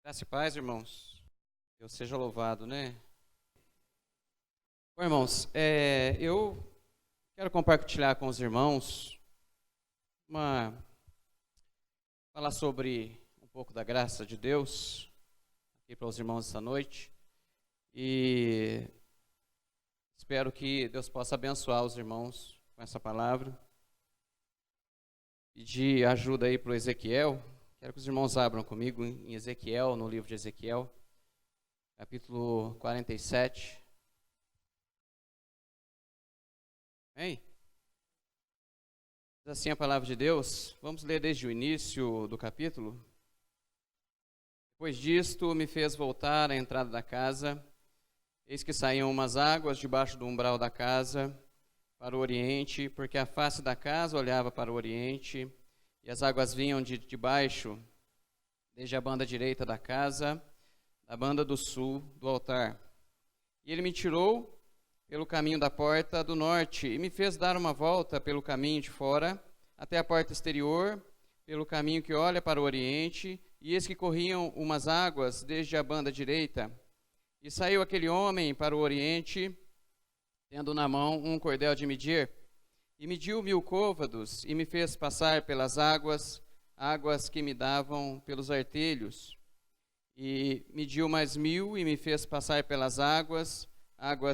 Graça e paz, irmãos. Deus seja louvado, né? Bom, irmãos, eu quero compartilhar com os irmãos, uma, falar sobre um pouco da graça de Deus aqui para os irmãos esta noite. E espero que Deus possa abençoar os irmãos com essa palavra. Pedir ajuda aí para o Ezequiel. Quero que os irmãos abram comigo em Ezequiel, no livro de Ezequiel, capítulo 47. Amém? Diz assim a palavra de Deus. Vamos ler desde o início do capítulo. Depois disto, me fez voltar à entrada da casa. Eis que saíam umas águas debaixo do umbral da casa para o oriente, porque a face da casa olhava para o oriente, e as águas vinham de baixo, desde a banda direita da casa, da banda do sul do altar. E ele me tirou pelo caminho da porta do norte, e me fez dar uma volta pelo caminho de fora, até a porta exterior, pelo caminho que olha para o oriente, e eis que corriam umas águas desde a banda direita. E saiu aquele homem para o oriente, tendo na mão um cordel de medir, e mediu 1000 côvados, e me fez passar pelas águas que me davam pelos artelhos. E mediu mais 1000, e me fez passar pelas águas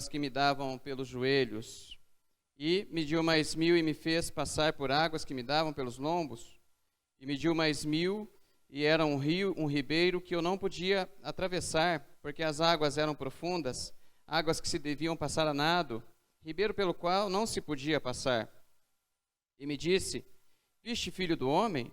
que me davam pelos joelhos. E mediu mais 1000, e me fez passar por águas que me davam pelos lombos. E mediu mais 1000, e era um ribeiro que eu não podia atravessar, porque as águas eram profundas, águas que se deviam passar a nado, ribeiro pelo qual não se podia passar. E me disse: viste, filho do homem?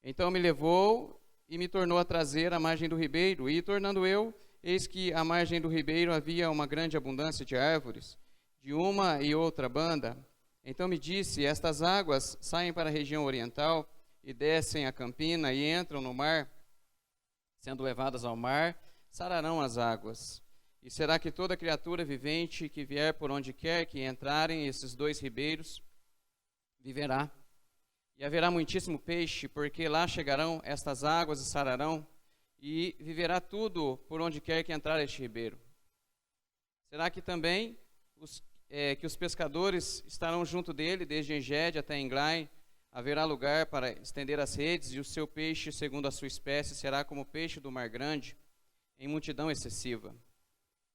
Então me levou e me tornou a trazer à margem do ribeiro, e tornando eu, eis que à margem do ribeiro havia uma grande abundância de árvores, de uma e outra banda. Então me disse: estas águas saem para a região oriental, e descem a campina, e entram no mar. Sendo levadas ao mar, sararão as águas. E será que toda criatura vivente que vier por onde quer que entrarem esses dois ribeiros, viverá. E haverá muitíssimo peixe, porque lá chegarão estas águas e sararão, e viverá tudo por onde quer que entrar este ribeiro. Será que também os pescadores estarão junto dele, desde Engede até Englai? Haverá lugar para estender as redes, e o seu peixe, segundo a sua espécie, será como o peixe do mar grande, em multidão excessiva.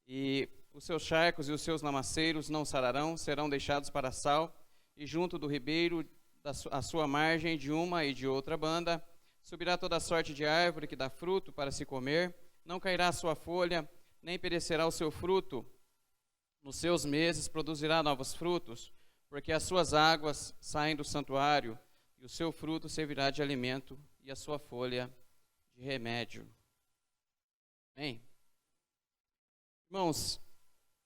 E os seus charcos e os seus lamaceiros não sararão, serão deixados para sal, e junto do ribeiro, à sua margem, de uma e de outra banda, subirá toda sorte de árvore que dá fruto para se comer, não cairá a sua folha, nem perecerá o seu fruto. Nos seus meses produzirá novos frutos, porque as suas águas saem do santuário, e o seu fruto servirá de alimento, e a sua folha de remédio. Amém? Irmãos,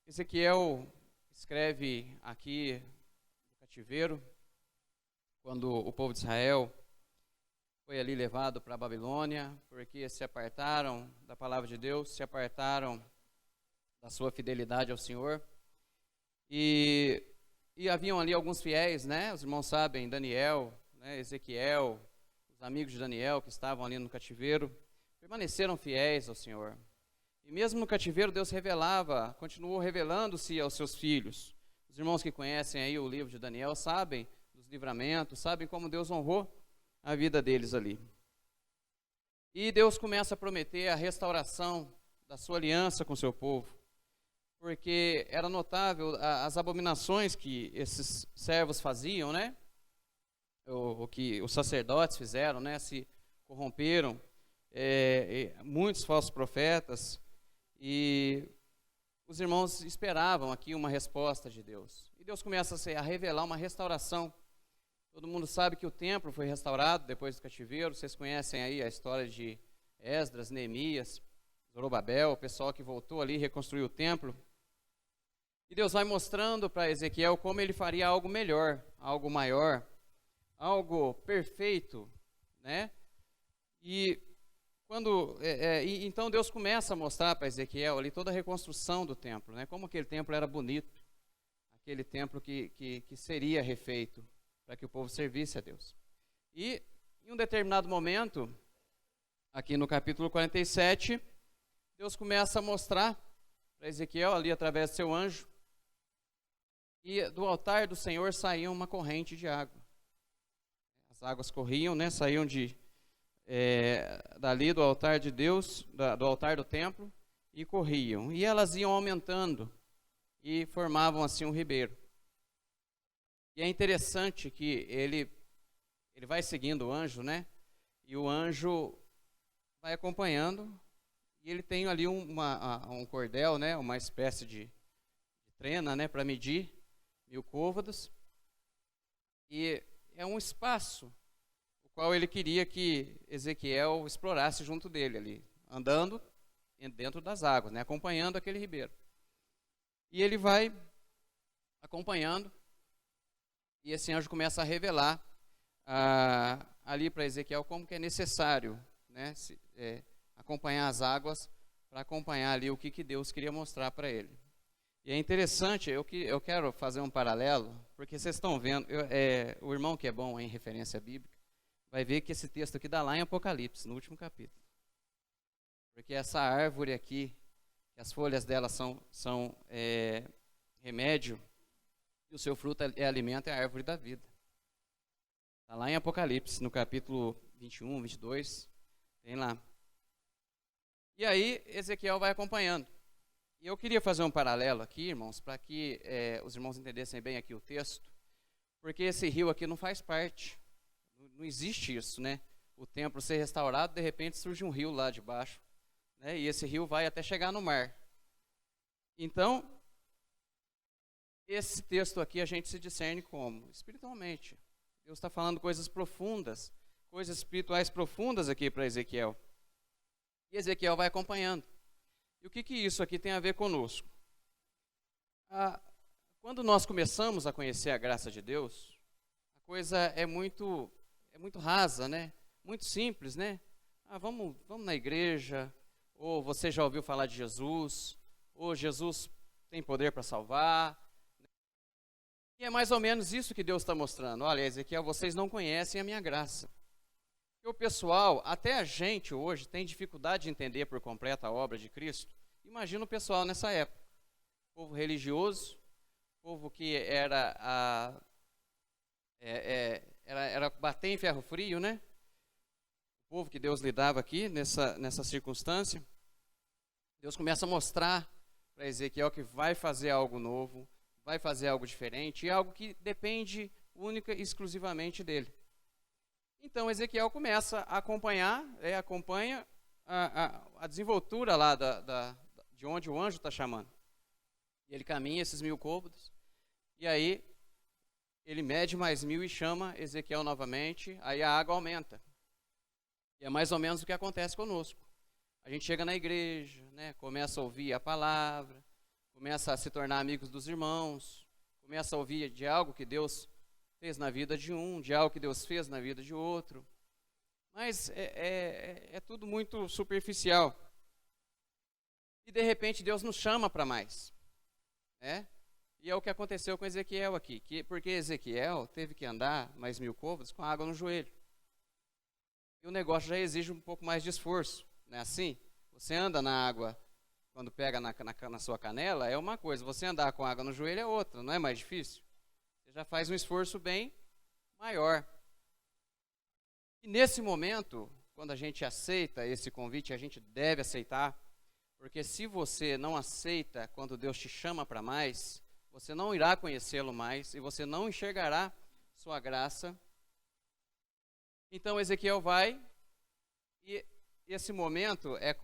Ezequiel escreve aqui no cativeiro, quando o povo de Israel foi ali levado para a Babilônia, porque se apartaram da palavra de Deus, se apartaram da sua fidelidade ao Senhor. E haviam ali alguns fiéis, né? Os irmãos sabem, Daniel, né? Ezequiel, os amigos de Daniel que estavam ali no cativeiro, permaneceram fiéis ao Senhor. E mesmo no cativeiro, Deus continuou revelando-se aos seus filhos. Os irmãos que conhecem aí o livro de Daniel sabem dos livramentos, sabem como Deus honrou a vida deles ali. E Deus começa a prometer a restauração da sua aliança com o seu povo, porque era notável as abominações que esses servos faziam, né? O que os sacerdotes fizeram, né? Se corromperam, muitos falsos profetas, e os irmãos esperavam aqui uma resposta de Deus. E Deus começa a revelar uma restauração. Todo mundo sabe que o templo foi restaurado depois do cativeiro. Vocês conhecem aí a história de Esdras, Neemias, Zorobabel, o pessoal que voltou ali e reconstruiu o templo. E Deus vai mostrando para Ezequiel como ele faria algo melhor, algo maior, algo perfeito, né? E então Deus começa a mostrar para Ezequiel ali toda a reconstrução do templo, né? Como aquele templo era bonito, aquele templo que seria refeito para que o povo servisse a Deus. E em um determinado momento, aqui no capítulo 47, Deus começa a mostrar para Ezequiel, ali através do seu anjo, e do altar do Senhor saía uma corrente de água. As águas corriam, né, saíam dali do altar de Deus, do altar do templo, e corriam. E elas iam aumentando e formavam assim um ribeiro. E é interessante que ele vai seguindo o anjo, né? E o anjo vai acompanhando, e ele tem ali um cordel, né? Uma espécie de trena, né? Para medir 1000 côvados. E é um espaço o qual ele queria que Ezequiel explorasse junto dele ali, andando dentro das águas, né? Acompanhando aquele ribeiro. E ele vai acompanhando, e esse anjo começa a revelar ali para Ezequiel como que é necessário, né, acompanhar as águas para acompanhar ali o que Deus queria mostrar para ele. E é interessante, eu quero fazer um paralelo, porque vocês estão vendo, o irmão que é bom em referência bíblica, vai ver que esse texto aqui dá lá em Apocalipse, no último capítulo. Porque essa árvore aqui, as folhas dela são remédio, e o seu fruto é alimento, é a árvore da vida. Está lá em Apocalipse, no capítulo 21, 22, tem lá. E aí, Ezequiel vai acompanhando. E eu queria fazer um paralelo aqui, irmãos, para que os irmãos entendessem bem aqui o texto, porque esse rio aqui não faz parte, não existe isso, né? O templo ser restaurado, de repente surge um rio lá de baixo, né? E esse rio vai até chegar no mar. Então, esse texto aqui a gente se discerne como? Espiritualmente. Deus está falando coisas profundas, coisas espirituais profundas aqui para Ezequiel. E Ezequiel vai acompanhando. E o que isso aqui tem a ver conosco? Quando nós começamos a conhecer a graça de Deus, a coisa é muito rasa, né? Muito simples, né? Vamos na igreja, ou você já ouviu falar de Jesus, ou Jesus tem poder para salvar. E é mais ou menos isso que Deus está mostrando. Olha, Ezequiel, vocês não conhecem a minha graça. E o pessoal, até a gente hoje, tem dificuldade de entender por completo a obra de Cristo. Imagina o pessoal nessa época. Povo religioso, povo que era bater em ferro frio, né? O povo que Deus lidava aqui nessa circunstância. Deus começa a mostrar para Ezequiel que vai fazer algo novo, vai fazer algo diferente, e algo que depende única e exclusivamente dele. Então Ezequiel começa a acompanha a desenvoltura lá de onde o anjo está chamando. E ele caminha esses 1000 côvados, e aí ele mede mais 1000 e chama Ezequiel novamente, aí a água aumenta. E é mais ou menos o que acontece conosco. A gente chega na igreja, né, começa a ouvir a palavra, começa a se tornar amigos dos irmãos, começa a ouvir de algo que Deus fez na vida de um, de algo que Deus fez na vida de outro. Mas é tudo muito superficial. E de repente Deus nos chama para mais, né? E é o que aconteceu com Ezequiel aqui, porque Ezequiel teve que andar mais 1000 côvados com água no joelho. E o negócio já exige um pouco mais de esforço, não é assim? Você anda na água, quando pega na sua canela, é uma coisa. Você andar com água no joelho é outra, não é mais difícil? Você já faz um esforço bem maior. E nesse momento, quando a gente aceita esse convite, a gente deve aceitar, porque se você não aceita quando Deus te chama para mais, você não irá conhecê-lo mais e você não enxergará sua graça. Então Ezequiel vai, e esse momento é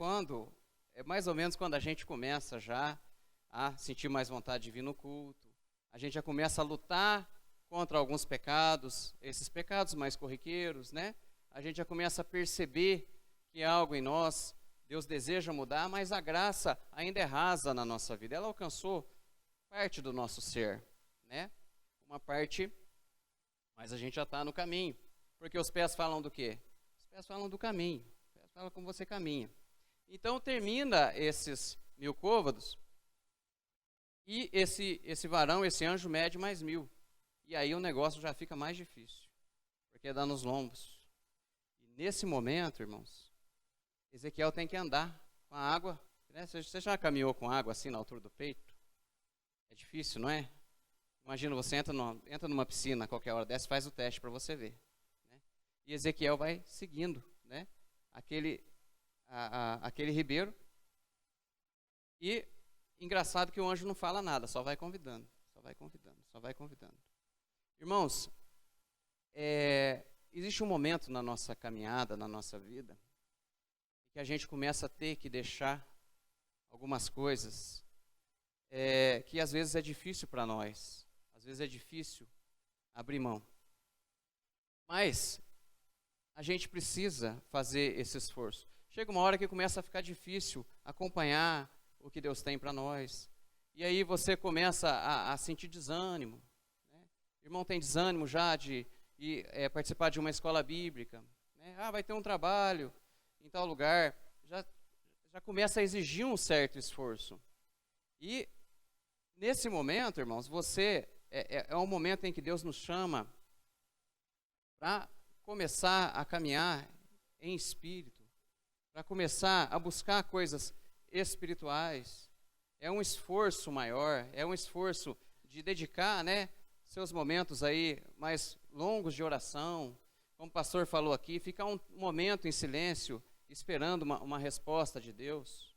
mais ou menos quando a gente começa já a sentir mais vontade de vir no culto, a gente já começa a lutar contra alguns pecados, esses pecados mais corriqueiros, né? A gente já começa a perceber que algo em nós, Deus deseja mudar, mas a graça ainda é rasa na nossa vida, ela alcançou parte do nosso ser, né? Uma parte, mas a gente já está no caminho, porque os pés falam do quê? Os pés falam do caminho, os pés falam como você caminha. Então termina esses 1000 côvados, e esse varão, esse anjo mede mais 1000. E aí o negócio já fica mais difícil, porque dá nos lombos. E nesse momento, irmãos, Ezequiel tem que andar com a água, né? Você já caminhou com água assim na altura do peito? É difícil, não é? Imagina, você entra numa piscina a qualquer hora dessa, faz o teste para você ver, né? E Ezequiel vai seguindo, né? Aquele ribeiro. E engraçado que o anjo não fala nada, só vai convidando, só vai convidando, só vai convidando. Irmãos, existe um momento na nossa caminhada, na nossa vida, que a gente começa a ter que deixar algumas coisas que às vezes é difícil para nós, às vezes é difícil abrir mão. Mas a gente precisa fazer esse esforço. Chega uma hora que começa a ficar difícil acompanhar o que Deus tem para nós. E aí você começa a sentir desânimo, né? O irmão tem desânimo já de participar de uma escola bíblica, né? Vai ter um trabalho em tal lugar. Já começa a exigir um certo esforço. E nesse momento, irmãos, é um momento em que Deus nos chama para começar a caminhar em espírito, para começar a buscar coisas espirituais. É um esforço maior, é um esforço de dedicar, né, seus momentos aí mais longos de oração. Como o pastor falou aqui, ficar um momento em silêncio, esperando uma resposta de Deus.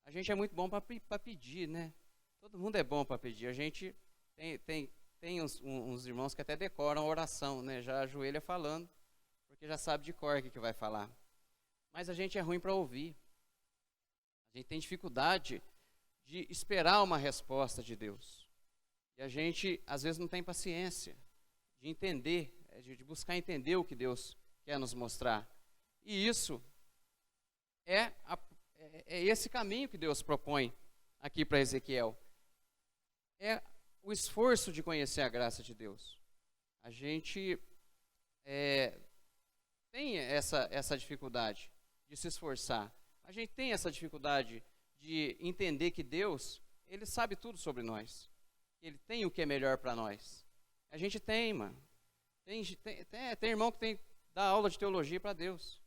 A gente é muito bom para pedir, né? Todo mundo é bom para pedir. A gente tem uns irmãos que até decoram a oração, né? Já ajoelha falando, porque já sabe de cor o que vai falar. Mas a gente é ruim para ouvir. A gente tem dificuldade de esperar uma resposta de Deus. E a gente, às vezes, não tem paciência de entender, de buscar entender o que Deus quer nos mostrar. E isso é esse caminho que Deus propõe aqui para Ezequiel. É o esforço de conhecer a graça de Deus. A gente tem essa dificuldade de se esforçar. A gente tem essa dificuldade de entender que Deus, Ele sabe tudo sobre nós. Ele tem o que é melhor para nós. A gente tem, mano. Tem irmão que dá aula de teologia para Deus.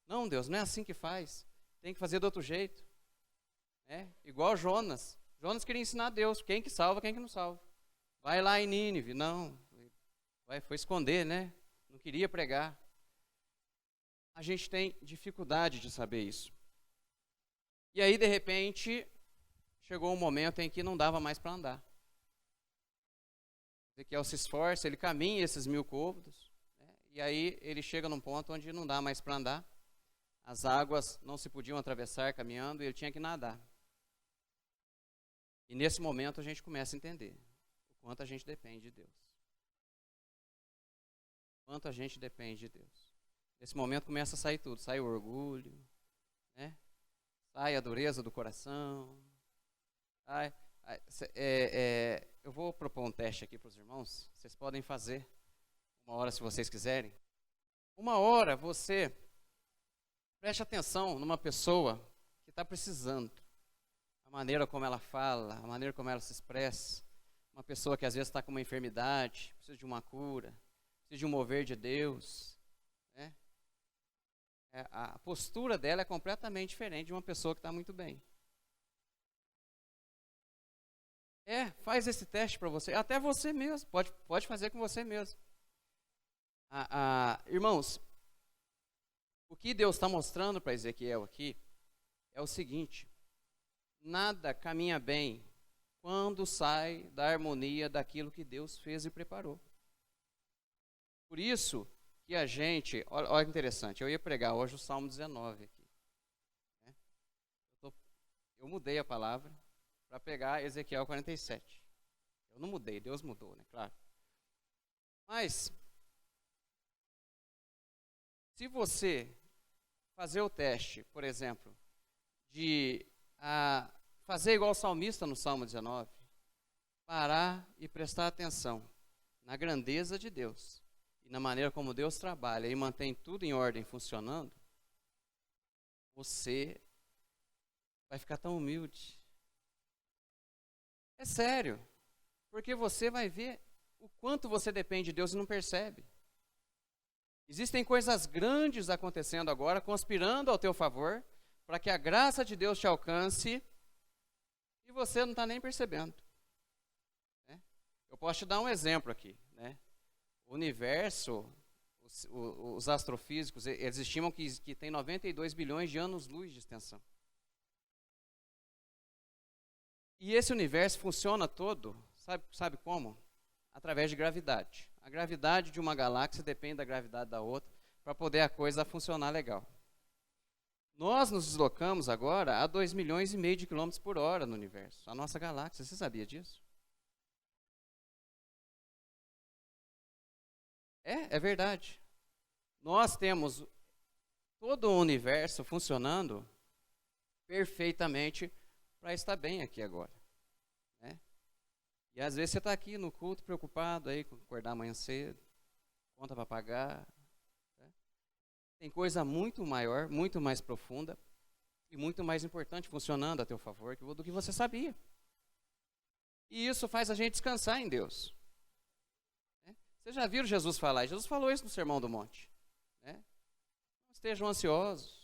Não, Deus, não é assim que faz. Tem que fazer do outro jeito. Igual Jonas. Jonas queria ensinar a Deus quem que salva, quem que não salva. Vai lá em Nínive. Não, foi esconder, né? Não queria pregar. A gente tem dificuldade de saber isso. E aí, de repente, chegou um momento em que não dava mais para andar. Ezequiel se esforça, ele caminha esses 1000 côvados, né? E aí ele chega num ponto onde não dá mais para andar. As águas não se podiam atravessar caminhando e ele tinha que nadar. E nesse momento a gente começa a entender o quanto a gente depende de Deus. O quanto a gente depende de Deus. Nesse momento começa a sair tudo. Sai o orgulho, né? Sai a dureza do coração. Eu vou propor um teste aqui para os irmãos. Vocês podem fazer uma hora se vocês quiserem. Uma hora você preste atenção numa pessoa que está precisando. A maneira como ela fala, a maneira como ela se expressa. Uma pessoa que às vezes está com uma enfermidade, precisa de uma cura, precisa de um mover de Deus, né? A postura dela é completamente diferente de uma pessoa que está muito bem. Faz esse teste para você, até você mesmo, pode fazer com você mesmo. Irmãos, o que Deus está mostrando para Ezequiel aqui é o seguinte: nada caminha bem quando sai da harmonia daquilo que Deus fez e preparou. Por isso que a gente, olha que interessante, eu ia pregar hoje o Salmo 19 aqui, né? Eu mudei a palavra para pegar Ezequiel 47. Eu não mudei, Deus mudou, né? Claro. Mas, se você fazer o teste, por exemplo, de fazer igual o salmista no Salmo 19, parar e prestar atenção na grandeza de Deus e na maneira como Deus trabalha e mantém tudo em ordem, funcionando, você vai ficar tão humilde. É sério, porque você vai ver o quanto você depende de Deus e não percebe. Existem coisas grandes acontecendo agora, conspirando ao teu favor, para que a graça de Deus te alcance e você não está nem percebendo. Né? Eu posso te dar um exemplo aqui. Né? O universo, os astrofísicos, eles estimam que tem 92 bilhões de anos-luz de extensão. E esse universo funciona todo, sabe como? Através de gravidade. A gravidade de uma galáxia depende da gravidade da outra para poder a coisa funcionar legal. Nós nos deslocamos agora a 2,5 milhões de quilômetros por hora no universo. A nossa galáxia, você sabia disso? É verdade. Nós temos todo o universo funcionando perfeitamente para estar bem aqui agora. Né? E às vezes você está aqui no culto preocupado aí com acordar amanhã cedo, conta para pagar. Né? Tem coisa muito maior, muito mais profunda e muito mais importante funcionando a teu favor do que você sabia. E isso faz a gente descansar em Deus. Né? Vocês já viram Jesus falar? Jesus falou isso no Sermão do Monte. Né? Não estejam ansiosos.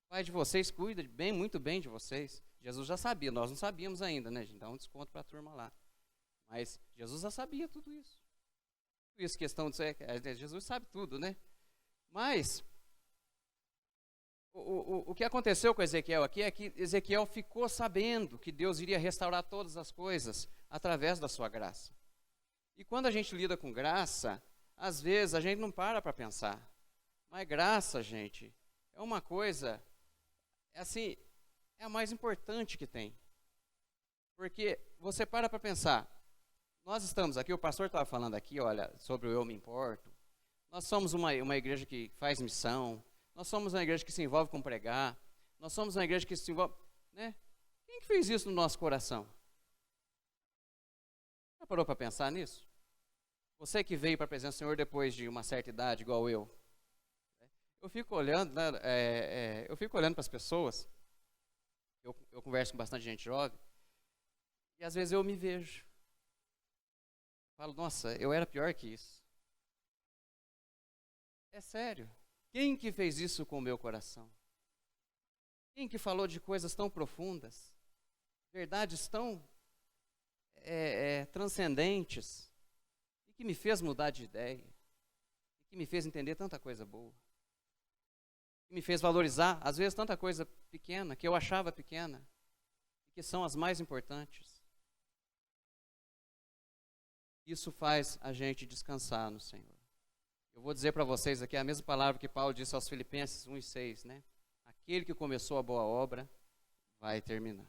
O Pai de vocês cuida muito bem de vocês. Jesus já sabia, nós não sabíamos ainda, né? A gente dá um desconto para a turma lá. Mas Jesus já sabia tudo isso. Tudo isso, questão de Jesus sabe tudo, né? Mas o que aconteceu com Ezequiel aqui é que Ezequiel ficou sabendo que Deus iria restaurar todas as coisas através da sua graça. E quando a gente lida com graça, às vezes a gente não para pensar. Mas graça, gente, é uma coisa, assim, é a mais importante que tem. Porque você para pensar, nós estamos aqui, o pastor estava falando aqui, olha, sobre o eu me importo. Nós somos uma igreja que faz missão, nós somos uma igreja que se envolve com pregar, nós somos uma igreja que se envolve, né? Quem que fez isso no nosso coração? Já parou para pensar nisso? Você que veio para a presença do Senhor depois de uma certa idade, igual eu. Eu fico olhando, né, eu fico olhando para as pessoas. Eu converso com bastante gente jovem, e às vezes eu me vejo. Falo, nossa, eu era pior que isso. É sério. Quem que fez isso com o meu coração? Quem que falou de coisas tão profundas? Verdades tão transcendentes? E que me fez mudar de ideia? E que me fez entender tanta coisa boa? Que me fez valorizar, às vezes, tanta coisa pequena, que eu achava pequena, e que são as mais importantes. Isso faz a gente descansar no Senhor. Eu vou dizer para vocês aqui a mesma palavra que Paulo disse aos Filipenses 1:6, né? Aquele que começou a boa obra vai terminar.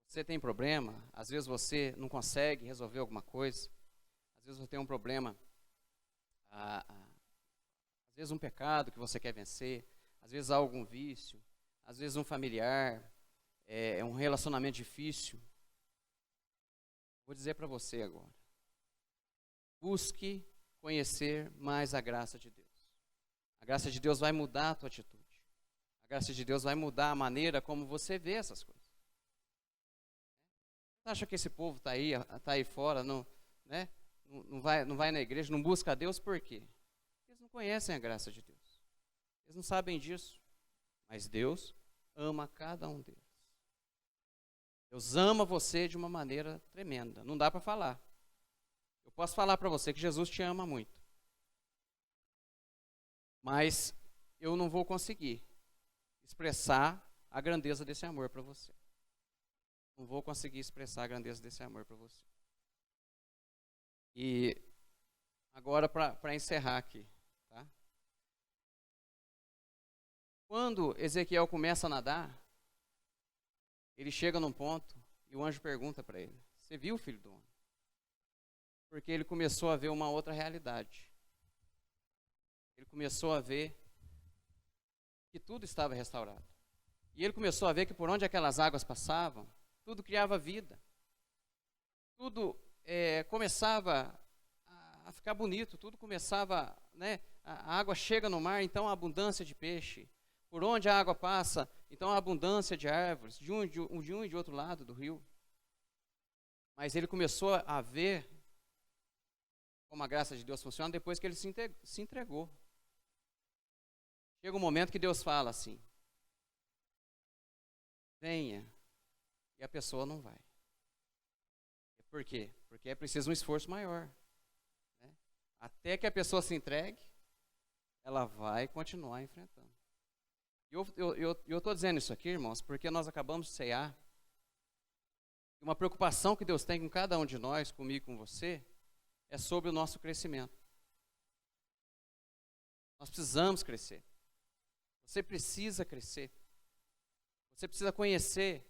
Você tem problema, às vezes você não consegue resolver alguma coisa, às vezes você tem um problema, às vezes um pecado que você quer vencer, às vezes há algum vício, às vezes um familiar, um relacionamento difícil. Vou dizer para você agora, busque conhecer mais a graça de Deus. A graça de Deus vai mudar a tua atitude. A graça de Deus vai mudar a maneira como você vê essas coisas. Você acha que esse povo está aí fora, não vai na igreja, não busca a Deus, por quê? Eles não conhecem a graça de Deus. Eles não sabem disso. Mas Deus ama cada um deles. Deus ama você de uma maneira tremenda. Não dá para falar. Eu posso falar para você que Jesus te ama muito. Mas eu não vou conseguir expressar a grandeza desse amor para você. Não vou conseguir expressar a grandeza desse amor para você. E agora para encerrar aqui, tá? Quando Ezequiel começa a nadar, ele chega num ponto e o anjo pergunta para ele: você viu, filho do homem? Porque ele começou a ver uma outra realidade. Ele começou a ver que tudo estava restaurado. E ele começou a ver que por onde aquelas águas passavam, tudo criava vida. Tudo começava a ficar bonito, tudo começava, né? A água chega no mar, então a abundância de peixe. Por onde a água passa, então a abundância de árvores, de um e de outro lado do rio. Mas ele começou a ver como a graça de Deus funciona depois que ele se entregou. Chega um momento que Deus fala assim: venha, e a pessoa não vai. Por quê? Porque é preciso um esforço maior, né? Até que a pessoa se entregue, ela vai continuar enfrentando. E eu estou dizendo isso aqui, irmãos, porque nós acabamos de cear. Uma preocupação que Deus tem com cada um de nós, comigo e com você, é sobre o nosso crescimento. Nós precisamos crescer. Você precisa crescer. Você precisa conhecer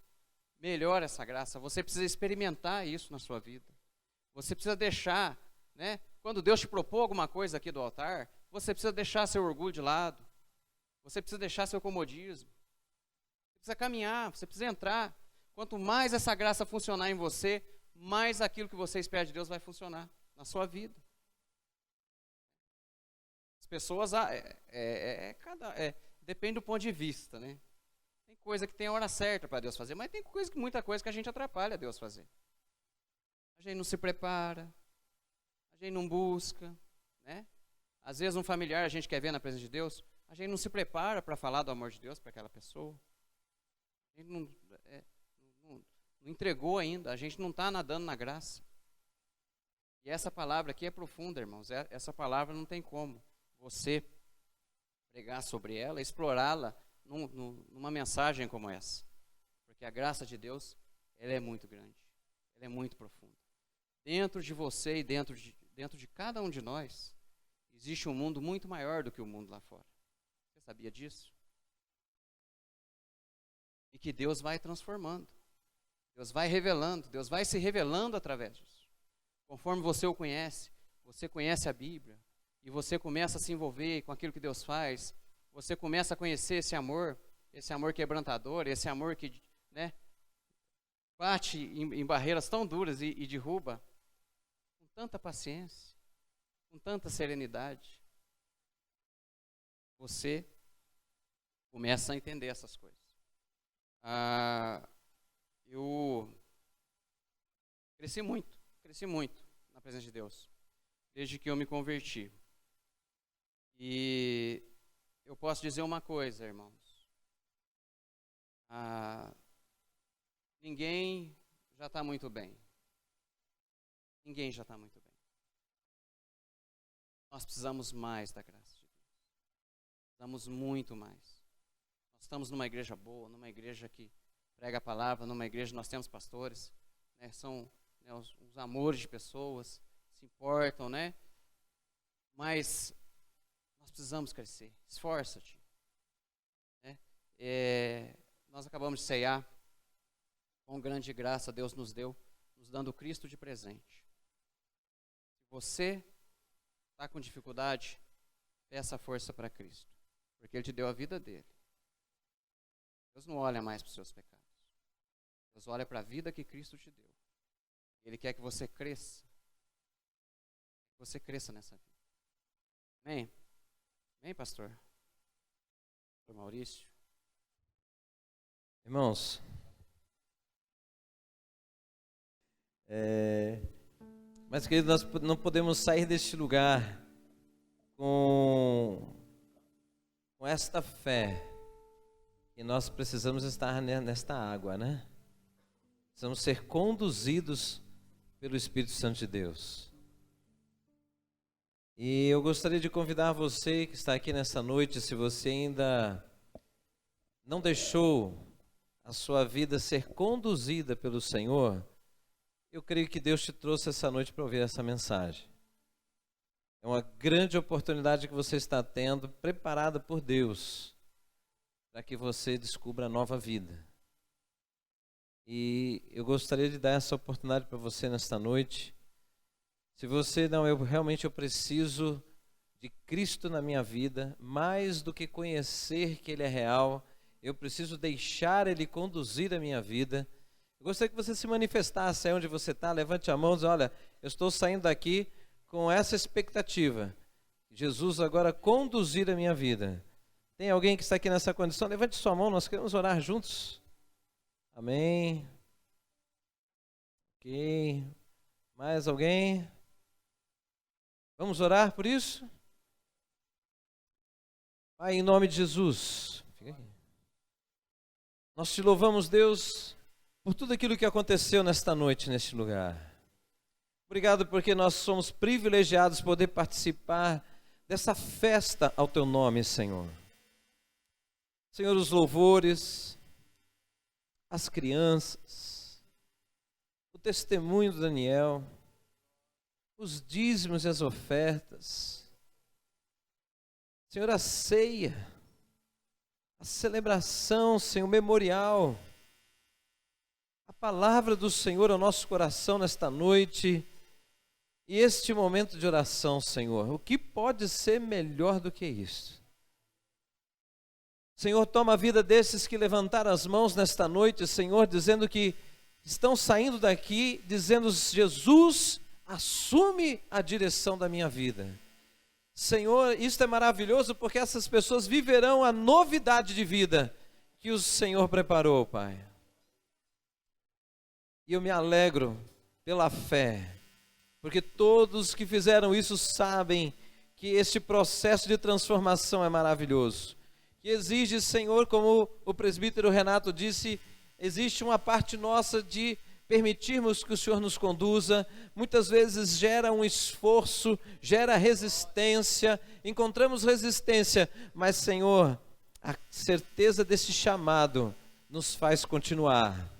melhor essa graça. Você precisa experimentar isso na sua vida. Você precisa deixar, né? Quando Deus te propôs alguma coisa aqui do altar, você precisa deixar seu orgulho de lado. Você precisa deixar seu comodismo. Você precisa caminhar, você precisa entrar. Quanto mais essa graça funcionar em você, mais aquilo que você espera de Deus vai funcionar na sua vida. As pessoas, depende do ponto de vista, né? Tem coisa que tem a hora certa para Deus fazer, mas tem muita coisa que a gente atrapalha Deus fazer. A gente não se prepara, a gente não busca, né? Às vezes um familiar a gente quer ver na presença de Deus, a gente não se prepara para falar do amor de Deus para aquela pessoa. A gente não entregou ainda, a gente não está nadando na graça. E essa palavra aqui é profunda, irmãos. Essa palavra não tem como você pregar sobre ela, explorá-la numa mensagem como essa. Porque a graça de Deus, ela é muito grande, ela é muito profunda. Dentro de você e dentro de cada um de nós, existe um mundo muito maior do que o mundo lá fora. Você sabia disso? E que Deus vai transformando. Deus vai revelando, Deus vai se revelando através disso. Conforme você o conhece, você conhece a Bíblia, e você começa a se envolver com aquilo que Deus faz, você começa a conhecer esse amor quebrantador, esse amor que, né, bate em barreiras tão duras e derruba com tanta paciência, com tanta serenidade. Você começa a entender essas coisas. Eu cresci muito na presença de Deus, desde que eu me converti. E eu posso dizer uma coisa, irmãos. Ninguém já está muito bem. Ninguém já está muito bem. Nós precisamos mais da graça de Deus. Precisamos muito mais. Nós estamos numa igreja boa, numa igreja que prega a palavra, numa igreja nós temos pastores, né, são, né, os amores de pessoas, se importam, né? Mas nós precisamos crescer, esforça-te. Né? Nós acabamos de ceiar, com grande graça Deus nos deu, nos dando Cristo de presente. Se você está com dificuldade, peça força para Cristo, porque Ele te deu a vida dele. Deus não olha mais para os seus pecados. Deus olha para a vida que Cristo te deu. Ele quer que você cresça. Que você cresça nessa vida. Amém? Amém, pastor? Pastor Maurício? Irmãos, mas querido, nós não podemos sair deste lugar com esta fé que nós precisamos estar nesta água, né? Precisamos ser conduzidos pelo Espírito Santo de Deus. E eu gostaria de convidar você que está aqui nessa noite, se você ainda não deixou a sua vida ser conduzida pelo Senhor, eu creio que Deus te trouxe essa noite para ouvir essa mensagem. É uma grande oportunidade que você está tendo, preparada por Deus, para que você descubra a nova vida. E eu gostaria de dar essa oportunidade para você nesta noite. Se você eu preciso de Cristo na minha vida, mais do que conhecer que Ele é real, eu preciso deixar Ele conduzir a minha vida. Eu gostaria que você se manifestasse aí onde você está, levante a mão e diz: olha, eu estou saindo daqui com essa expectativa. Jesus agora conduzir a minha vida. Tem alguém que está aqui nessa condição? Levante sua mão, nós queremos orar juntos. Amém. Ok. Mais alguém? Vamos orar por isso? Pai, em nome de Jesus. Fica aqui. Nós te louvamos, Deus, por tudo aquilo que aconteceu nesta noite, neste lugar. Obrigado porque nós somos privilegiados de poder participar dessa festa ao teu nome, Senhor. Senhor, os louvores, as crianças, o testemunho do Daniel, os dízimos e as ofertas, Senhor, a ceia, a celebração, Senhor, o memorial, a palavra do Senhor ao nosso coração nesta noite e este momento de oração, Senhor. O que pode ser melhor do que isso? Senhor, toma a vida desses que levantaram as mãos nesta noite, Senhor, dizendo que estão saindo daqui, dizendo: Jesus, assume a direção da minha vida. Senhor, isso é maravilhoso porque essas pessoas viverão a novidade de vida que o Senhor preparou, Pai. E eu me alegro pela fé, porque todos que fizeram isso sabem que este processo de transformação é maravilhoso. Que exige, Senhor, como o presbítero Renato disse, existe uma parte nossa de permitirmos que o Senhor nos conduza. Muitas vezes gera um esforço, gera resistência, encontramos resistência, mas, Senhor, a certeza desse chamado nos faz continuar.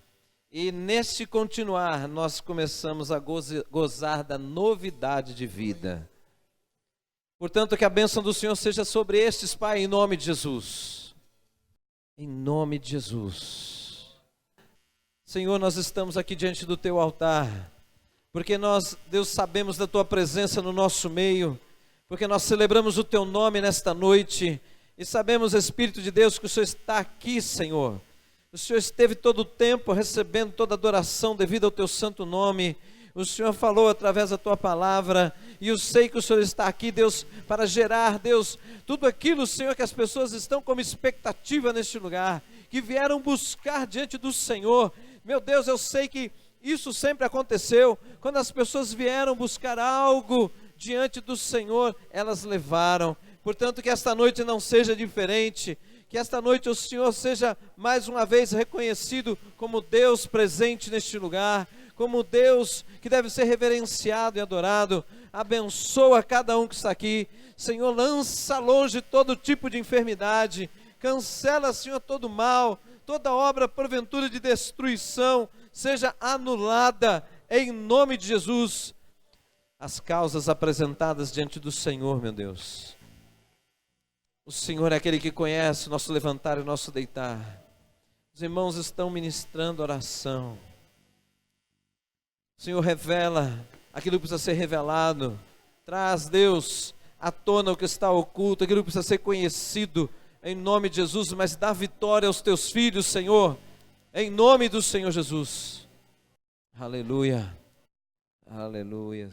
E neste continuar, nós começamos a gozar da novidade de vida. Portanto, que a bênção do Senhor seja sobre estes, Pai, em nome de Jesus. Em nome de Jesus. Senhor, nós estamos aqui diante do Teu altar, porque nós, Deus, sabemos da Tua presença no nosso meio, porque nós celebramos o Teu nome nesta noite, e sabemos, Espírito de Deus, que o Senhor está aqui, Senhor. O Senhor esteve todo o tempo recebendo toda a adoração devido ao Teu santo nome. O Senhor falou através da Tua palavra, e eu sei que o Senhor está aqui, Deus, para gerar, Deus, tudo aquilo, Senhor, que as pessoas estão como expectativa neste lugar, que vieram buscar diante do Senhor. Meu Deus, eu sei que isso sempre aconteceu, quando as pessoas vieram buscar algo diante do Senhor, elas levaram. Portanto, que esta noite não seja diferente, que esta noite o Senhor seja mais uma vez reconhecido como Deus presente neste lugar, como Deus que deve ser reverenciado e adorado. Abençoa cada um que está aqui, Senhor, lança longe todo tipo de enfermidade, cancela, Senhor, todo mal, toda obra porventura de destruição seja anulada em nome de Jesus. As causas apresentadas diante do Senhor, meu Deus. O Senhor é aquele que conhece o nosso levantar e o nosso deitar. Os irmãos estão ministrando oração. O Senhor revela aquilo que precisa ser revelado. Traz, Deus, à tona o que está oculto, aquilo que precisa ser conhecido, em nome de Jesus. Mas dá vitória aos teus filhos, Senhor, em nome do Senhor Jesus. Aleluia. Aleluia.